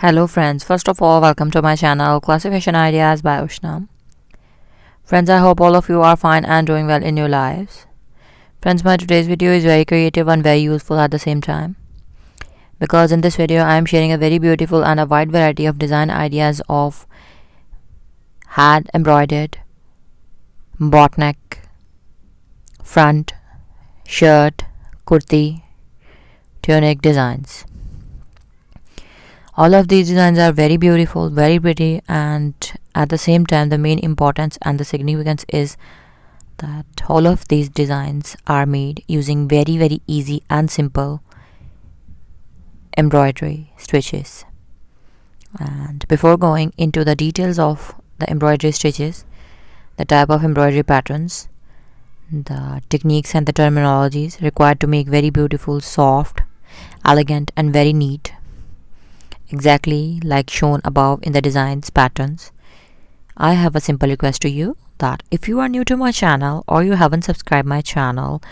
Hello friends, first of all welcome to my channel Classic Fashion Ideas by Ushna. Friends, I hope all of you are fine and doing well in your lives. Friends, my today's video is very creative and very useful at the same time, because in this video I am sharing a very beautiful and a wide variety of design ideas of hand embroidered bot neck, front, shirt, kurti, tunic designs. All of these designs are very beautiful, very pretty, and at the same time the main importance and the significance is that all of these designs are made using very easy and simple embroidery stitches. And before going into the details of the embroidery stitches, the type of embroidery patterns, the techniques and the terminologies required to make very beautiful, soft, elegant and very neat, exactly like shown above in the designs patterns, I have a simple request to you that if you are new to my channel or you haven't subscribed my channel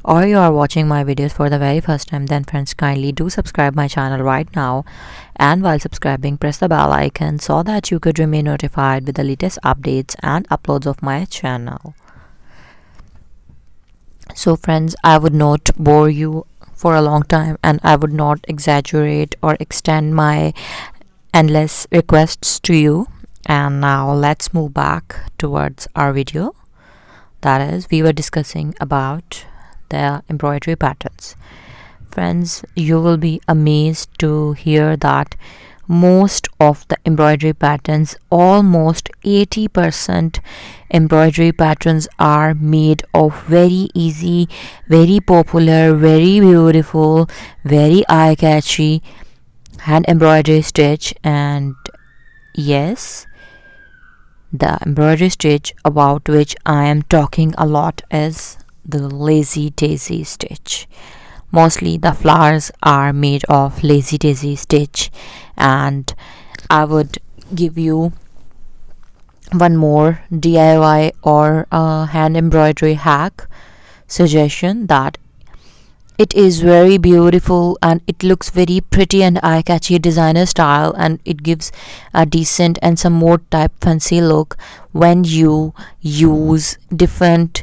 or you are watching my videos for the very first time, then friends, kindly do subscribe my channel right now, and while subscribing press the bell icon so that you could remain notified with the latest updates and uploads of my channel. So friends, I would not bore you for a long time and I would not exaggerate or extend my endless requests to you. And now let's move back towards our video. That is, we were discussing about the embroidery patterns. Friends, you will be amazed to hear that most of the embroidery patterns, almost 80% embroidery patterns, are made of very easy, very popular, very beautiful, very eye-catchy hand embroidery stitch. And yes, the embroidery stitch about which I am talking a lot is the lazy daisy stitch. Mostly the flowers are made of lazy daisy stitch, and I would give you one more DIY or hand embroidery hack suggestion, that it is very beautiful and it looks very pretty and eye-catchy designer style, and it gives a decent and some more type fancy look when you use different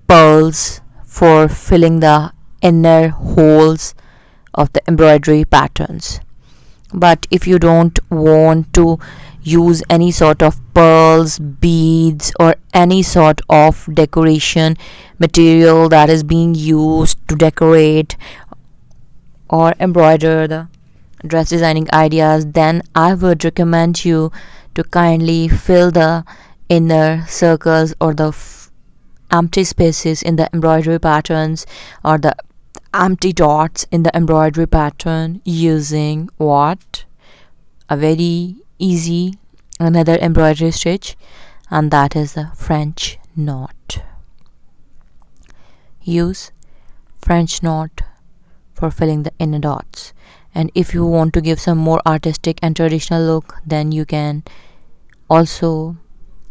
pearls for filling the inner holes of the embroidery patterns. But if you don't want to use any sort of pearls, beads or any sort of decoration material that is being used to decorate or embroider the dress designing ideas, then I would recommend you to kindly fill the inner circles or the empty spaces in the embroidery patterns, or the empty dots in the embroidery pattern, using what? A very easy another embroidery stitch, and that is the French knot. Use French knot for filling the inner dots. And if you want to give some more artistic and traditional look, then you can also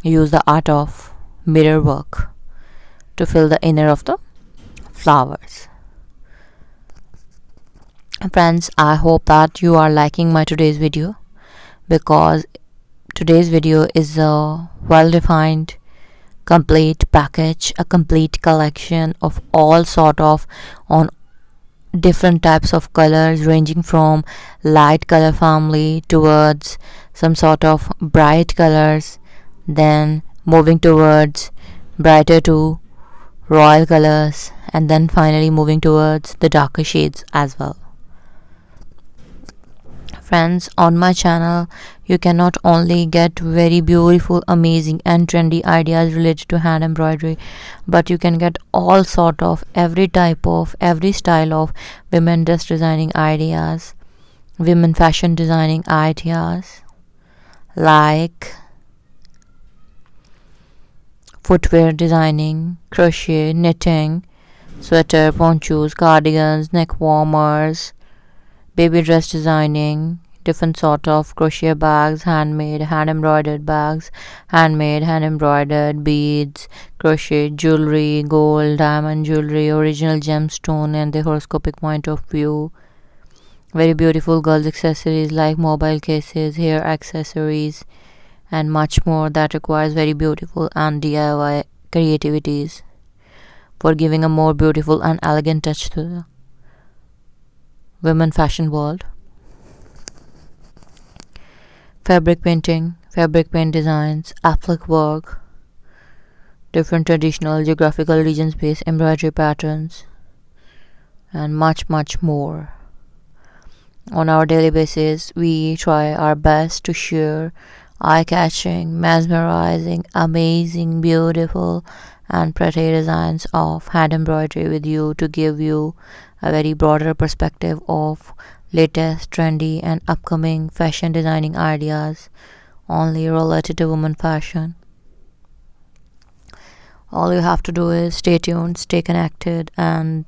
use the art of mirror work to fill the inner of the flowers. Friends, I hope that you are liking my today's video, because today's video is a well-defined, complete package, a complete collection of all sort of on different types of colors, ranging from light color family towards some sort of bright colors, then moving towards brighter to royal colors, and then finally moving towards the darker shades as well. Friends, on my channel you can not only get very beautiful, amazing and trendy ideas related to hand embroidery, but you can get all sort of every type of every style of women dress designing ideas, women fashion designing ideas, like footwear designing, crochet, knitting, sweater, ponchos, cardigans, neck warmers, baby dress designing, different sort of crochet bags, handmade, hand embroidered bags, handmade, hand embroidered beads, crochet jewelry, gold, diamond jewelry, original gemstone and the horoscopic point of view, Very beautiful girls accessories like mobile cases, hair accessories, and much more that requires very beautiful and DIY creativities for giving a more beautiful and elegant touch to the women fashion world. Fabric painting, fabric paint designs, applique work, different traditional geographical regions based embroidery patterns, and much more. On our daily basis, we try our best to share eye catching, mesmerizing, amazing, beautiful, and pretty designs of hand embroidery with you to give you a very broader perspective of latest, trendy, and upcoming fashion designing ideas only related to women fashion. All you have to do is stay tuned, stay connected, and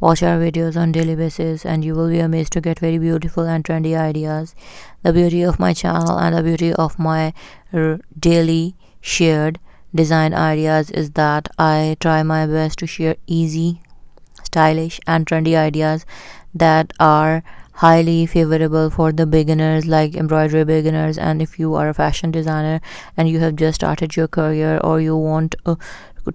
watch our videos on daily basis, and you will be amazed to get very beautiful and trendy ideas. The beauty of my channel and the beauty of my daily shared design ideas is that I try my best to share easy, stylish, and trendy ideas that are highly favorable for the beginners, like embroidery beginners. And if you are a fashion designer and you have just started your career, or you want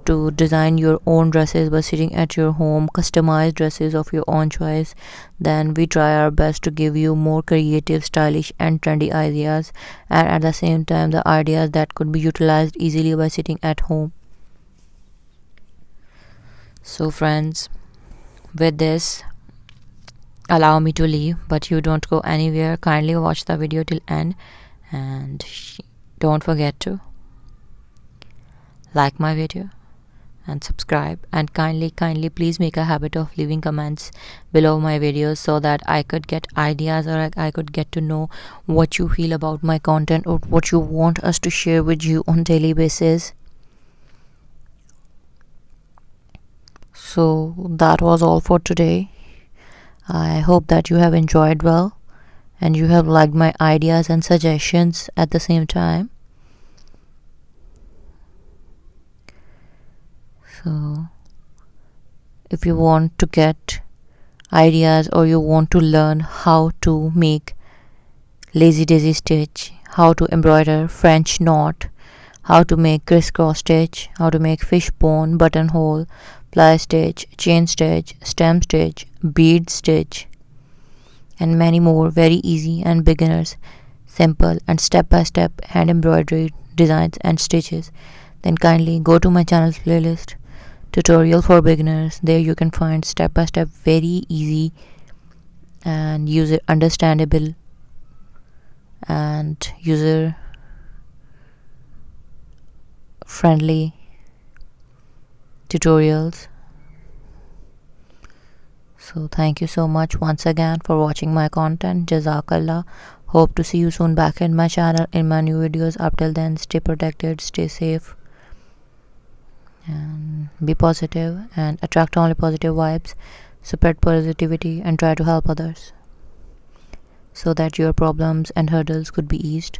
to design your own dresses by sitting at your home, customized dresses of your own choice, then we try our best to give you more creative, stylish, and trendy ideas, and at the same time the ideas that could be utilized easily by sitting at home. So friends, with this, allow me to leave, but you don't go anywhere. Kindly watch the video till end, and don't forget to like my video and subscribe, and kindly please make a habit of leaving comments below my videos so that I could get ideas, or I could get to know what you feel about my content or what you want us to share with you on daily basis. So that was all for today. I hope that you have enjoyed well and you have liked my ideas and suggestions at the same time. So if you want to get ideas, or you want to learn how to make lazy daisy stitch, how to embroider French knot, how to make crisscross stitch, how to make fishbone, buttonhole, ply stitch, chain stitch, stem stitch, bead stitch, and many more very easy and beginners simple and step-by-step hand embroidery designs and stitches, then kindly go to my channel's playlist tutorial for beginners. There you can find step-by-step, very easy and user understandable and user friendly tutorials. So thank you so much once again for watching my content. Jazakallah. Hope to see you soon back in my channel in my new videos. Up till then, stay protected, stay safe, and be positive and attract only positive vibes. Spread positivity and try to help others so that your problems and hurdles could be eased.